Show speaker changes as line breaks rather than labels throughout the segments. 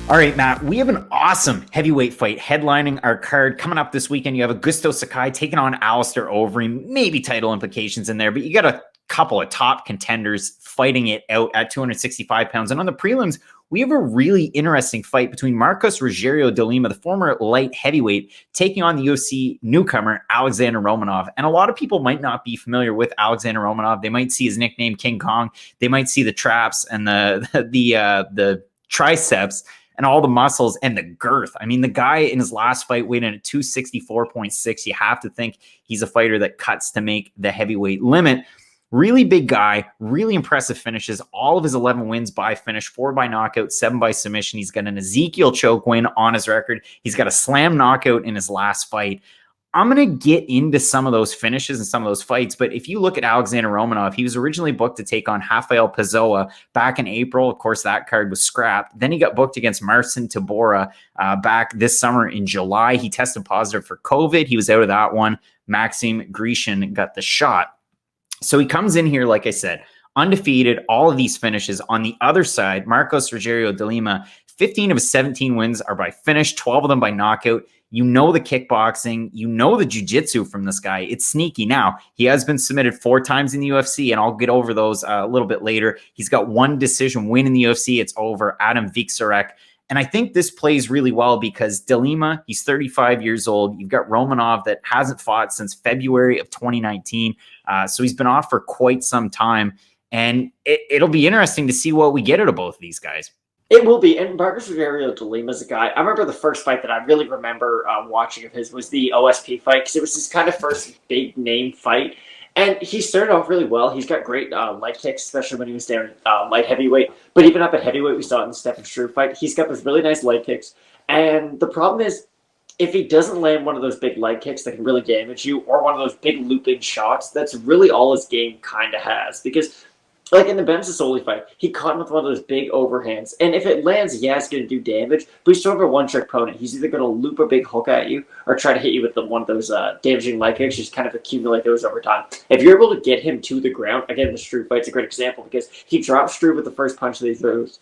All right, Matt, we have an awesome heavyweight fight headlining our card coming up this weekend. You have Augusto Sakai taking on Alistair Overeem, maybe title implications in there, but you got a couple of top contenders fighting it out at 265 pounds. And on the prelims, we have a really interesting fight between Marcos Rogerio de Lima, the former light heavyweight, taking on the UFC newcomer Alexander Romanov. And a lot of people might not be familiar with Alexander Romanov. They might see his nickname King Kong. They might see the traps and the triceps and all the muscles and the girth. I mean, the guy in his last fight weighed in at 264.6. You have to think he's a fighter that cuts to make the heavyweight limit. Really big guy, really impressive finishes. All of his 11 wins by finish, 4 by knockout, 7 by submission. He's got an Ezekiel choke win on his record. He's got a slam knockout in his last fight. I'm going to get into some of those finishes and some of those fights, but if you look at Alexander Romanov, he was originally booked to take on Rafael Pezao back in April. Of course, that card was scrapped. Then he got booked against Marcin Tybura back this summer in July. He tested positive for COVID. He was out of that one. Maxim Grishin got the shot. So he comes in here, like I said, undefeated, all of these finishes. On the other side, Marcos Rogerio de Lima, 15 of his 17 wins are by finish, 12 of them by knockout. You know the kickboxing, you know the jiu-jitsu from this guy. It's sneaky. Now, he has been submitted 4 times in the UFC, and I'll get over those a little bit later. He's got 1 decision win in the UFC. It's over Adam Viksarek. And I think this plays really well because De Lima, he's 35 years old. You've got Romanov that hasn't fought since February of 2019. So he's been off for quite some time. And it'll be interesting to see what we get out of both of these guys.
It will be. And Marcos Rogerio de Lima is a guy. I remember the first fight that I really remember watching of his was the OSP fight because it was his kind of first big name fight. And he started off really well. He's got great leg kicks, especially when he was down light heavyweight. But even up at heavyweight, we saw it in the Stephen Struve fight. He's got those really nice leg kicks. And the problem is, if he doesn't land one of those big leg kicks that can really damage you, or one of those big looping shots, that's really all his game kind of has. Because like in the Ben Sassoli fight, he caught him with one of those big overhands. And if it lands, yeah, it's going to do damage. But he's sort of a one-trick opponent. He's either going to loop a big hook at you or try to hit you with one of those damaging leg kicks. Just kind of accumulate those over time. If you're able to get him to the ground, again, the Struve fight's a great example because he drops Struve with the first punch that he throws,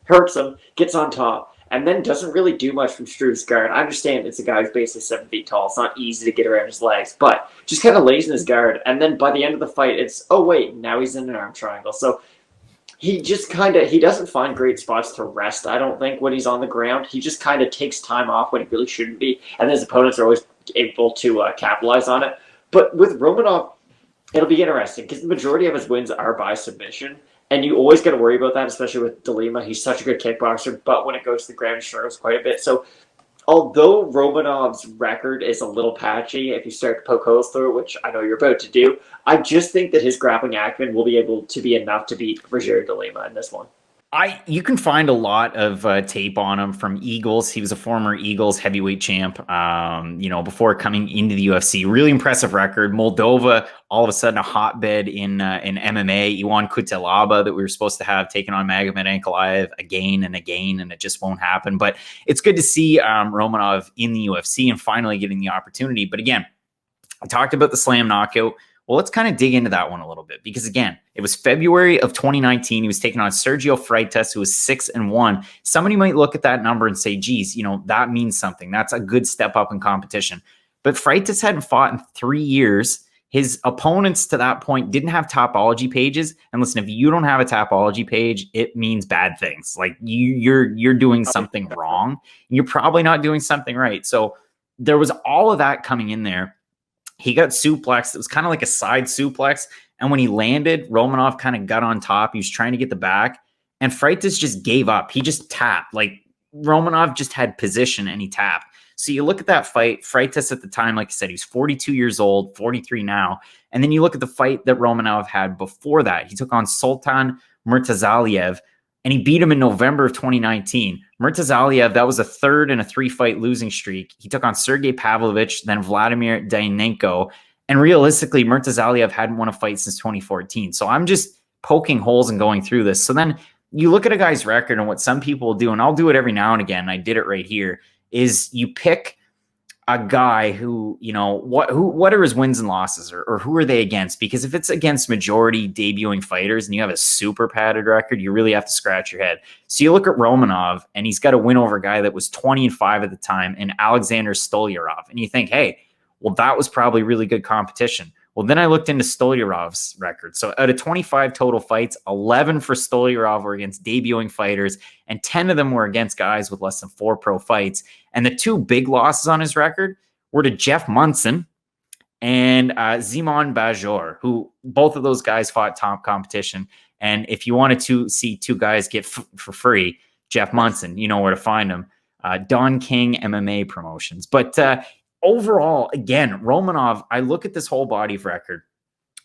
hurts him, gets on top, and then doesn't really do much from Struve's guard. I understand it's a guy who's basically 7 feet tall. It's not easy to get around his legs, but just kind of lays in his guard. And then by the end of the fight, it's, oh, wait, now he's in an arm triangle. So he just he doesn't find great spots to rest, I don't think, when he's on the ground. He just kind of takes time off when he really shouldn't be. And his opponents are always able to capitalize on it. But with Romanov, it'll be interesting because the majority of his wins are by submission. And you always got to worry about that, especially with De Lima. He's such a good kickboxer, but when it goes to the ground, he struggles quite a bit. So although Romanov's record is a little patchy, if you start to poke holes through it, which I know you're about to do, I just think that his grappling acumen will be able to be enough to beat Rogerio de Lima in this one.
You can find a lot of tape on him from Eagles. He was a former Eagles heavyweight champ, before coming into the UFC. Really impressive record. Moldova, all of a sudden a hotbed in MMA. Iwan Kutelaba that we were supposed to have taken on Magomed Ankalaev again and again, and it just won't happen. But it's good to see Romanov in the UFC and finally getting the opportunity. But again, I talked about the slam knockout. Well, let's kind of dig into that one a little bit because, again, it was February of 2019. He was taking on Sergio Freitas, who was 6-1. Somebody might look at that number and say, geez, that means something. That's a good step up in competition. But Freitas hadn't fought in 3 years. His opponents to that point didn't have Tapology pages. And listen, if you don't have a Tapology page, it means bad things. Like you're doing something wrong. You're probably not doing something right. So there was all of that coming in there. He got suplexed. It was kind of like a side suplex. And when he landed, Romanov kind of got on top. He was trying to get the back. And Freitas just gave up. He just tapped. Like Romanov just had position and he tapped. So you look at that fight. Freitas at the time, like I said, he was 42 years old, 43 now. And then you look at the fight that Romanov had before that. He took on Sultan Murtazaliev. And he beat him in November of 2019. Murtazaliev, that was a 3rd in a 3-fight losing streak. He took on Sergey Pavlovich, then Vladimir Dainenko. And realistically, Murtazaliev hadn't won a fight since 2014. So I'm just poking holes and going through this. So then you look at a guy's record and what some people will do, and I'll do it every now and again, and I did it right here, is you pick a guy who, what are his wins and losses, or who are they against? Because if it's against majority debuting fighters and you have a super padded record, you really have to scratch your head. So you look at Romanov, and he's got a win over a guy that was 20-5 at the time, and Alexander Stolyarov. And you think, hey, well, that was probably really good competition. Well, then I looked into Stolyarov's record. So out of 25 total fights, 11 for Stolyarov were against debuting fighters, and 10 of them were against guys with less than 4 pro fights. And the 2 big losses on his record were to Jeff Munson and Zimon Bajor, who both of those guys fought top competition. And if you wanted to see 2 guys get for free, Jeff Munson, you know where to find him. Don King MMA Promotions. But overall, again, Romanov, I look at this whole body of record.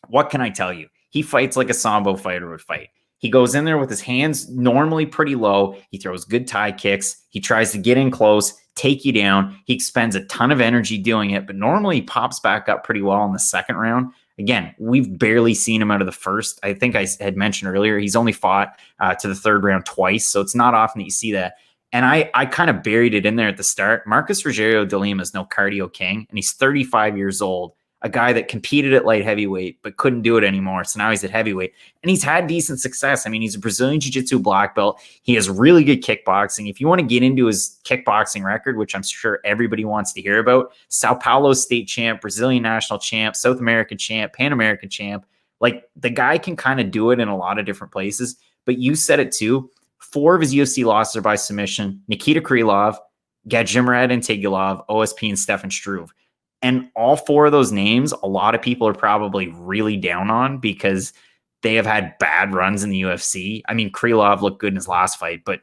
What can I tell you? He fights like a Sambo fighter would fight. He goes in there with his hands normally pretty low. He throws good tie kicks. He tries to get in close, take you down. He expends a ton of energy doing it, but normally he pops back up pretty well in the second round. Again, we've barely seen him out of the first. I think I had mentioned earlier, he's only fought to the third round twice, so it's not often that you see that. And I kind of buried it in there at the start. Marcus Rogerio de Lima is no cardio king, and he's 35 years old, a guy that competed at light heavyweight but couldn't do it anymore. So now he's at heavyweight, and he's had decent success. I mean, he's a Brazilian Jiu-Jitsu black belt. He has really good kickboxing. If you want to get into his kickboxing record, which I'm sure everybody wants to hear about, Sao Paulo state champ, Brazilian national champ, South American champ, Pan American champ. Like, the guy can kind of do it in a lot of different places. But you said it too. 4 of his UFC losses are by submission: Nikita Krylov, Gadzhimurad Antigulov, OSP, and Stefan Struve. And all 4 of those names, a lot of people are probably really down on because they have had bad runs in the UFC. I mean, Krylov looked good in his last fight, but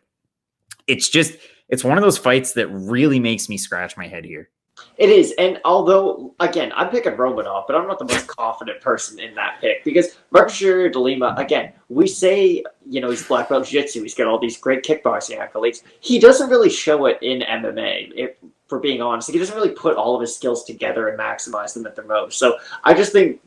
it's one of those fights that really makes me scratch my head here.
It is, and although, again, I'm picking Romanov, but I'm not the most confident person in that pick because Marcus Rogerio de Lima, again, we say, he's black belt jiu-jitsu, he's got all these great kickboxing accolades. He doesn't really show it in MMA, for being honest. He doesn't really put all of his skills together and maximize them at their most. So I just think,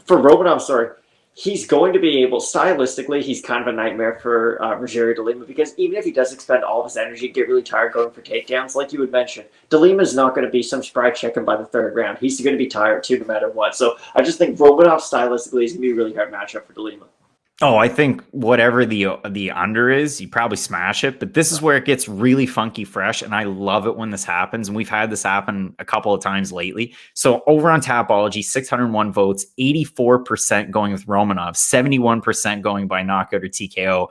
for Romanov, he's going to be able, stylistically, he's kind of a nightmare for Rogerio de Lima because even if he does expend all of his energy, get really tired going for takedowns, like you would mention, de Lima's not going to be some spry chicken by the third round. He's going to be tired too, no matter what. So I just think Romanov stylistically is going to be a really hard matchup for de Lima.
Oh, I think whatever the under is, you probably smash it. But this is where it gets really funky fresh, and I love it when this happens. And we've had this happen a couple of times lately. So over on Tapology, 601 votes, 84% going with Romanov, 71% going by knockout or TKO.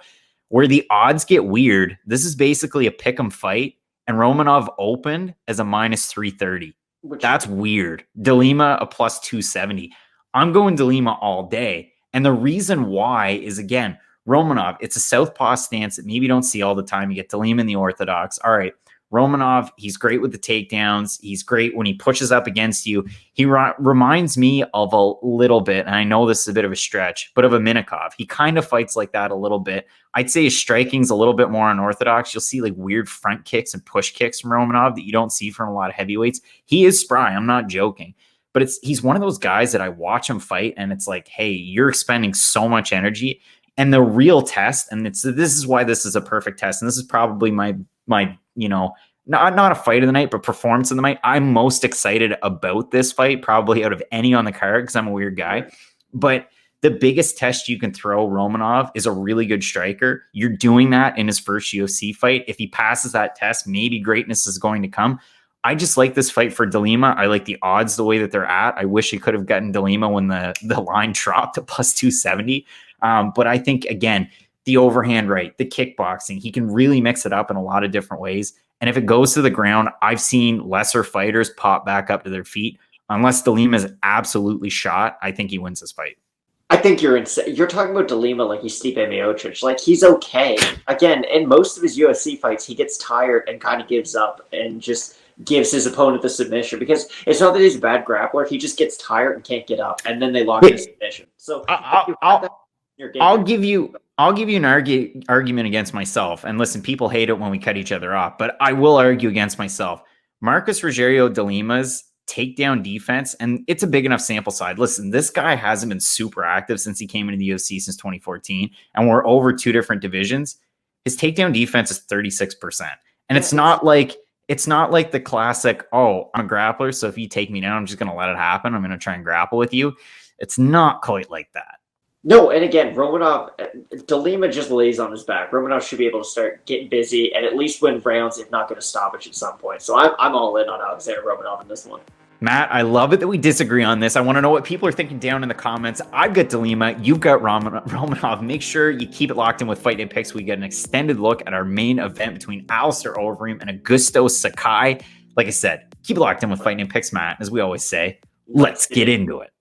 Where the odds get weird, this is basically a pick'em fight, and Romanov opened as a -330. That's weird. De Lima a +270. I'm going De Lima all day. And the reason why is, again, Romanov, it's a southpaw stance that maybe you don't see all the time. You get De Lima in the orthodox. All right, Romanov, he's great with the takedowns. He's great when he pushes up against you. He reminds me of a little bit, and I know this is a bit of a stretch, but of a Minakov. He kind of fights like that a little bit. I'd say his striking's a little bit more unorthodox. You'll see like weird front kicks and push kicks from Romanov that you don't see from a lot of heavyweights. He is spry. I'm not joking. But he's one of those guys that I watch him fight, and it's like, hey, you're expending so much energy. And the real test, and this is why this is a perfect test, and this is probably my not a fight of the night, but performance of the night. I'm most excited about this fight, probably out of any on the card, because I'm a weird guy. But the biggest test you can throw Romanov is a really good striker. You're doing that in his first UFC fight. If he passes that test, maybe greatness is going to come. I just like this fight for De Lima. I like the odds the way that they're at. I wish he could have gotten De Lima when the line dropped to +270. But I think, again, the overhand right, the kickboxing, he can really mix it up in a lot of different ways. And if it goes to the ground, I've seen lesser fighters pop back up to their feet. Unless De Lima is absolutely shot, I think he wins this fight.
I think you're insane. You're talking about De Lima like he's Stipe Miocic. Like, he's okay. Again, in most of his UFC fights, he gets tired and kind of gives up and just gives his opponent the submission, because it's not that he's a bad grappler. He just gets tired and can't get up, and then they lock in a submission. So I'll give you an argument against myself. And listen, people hate it when we cut each other off, but I will argue against myself. Marcus Rogerio de Lima's takedown defense, and it's a big enough sample size. Listen, this guy hasn't been super active since he came into the UFC since 2014, and we're over 2 different divisions. His takedown defense is 36%. And it's not like
It's not like the classic, oh, I'm a grappler, so if you take me down, I'm just going to let it happen. I'm going to try and grapple with you. It's not quite like that.
No, and again, Romanov, De Lima just lays on his back. Romanov should be able to start getting busy and at least win rounds, if not get a stoppage at some point. So I'm all in on Alexander Romanov in this one.
Matt, I love it that we disagree on this. I want to know what people are thinking down in the comments. I've got De Lima. You've got Romanov. Make sure you keep it locked in with Fight Night Picks. We get an extended look at our main event between Alistair Overeem and Augusto Sakai. Like I said, keep it locked in with Fight Night Picks, Matt. As we always say, let's get into it.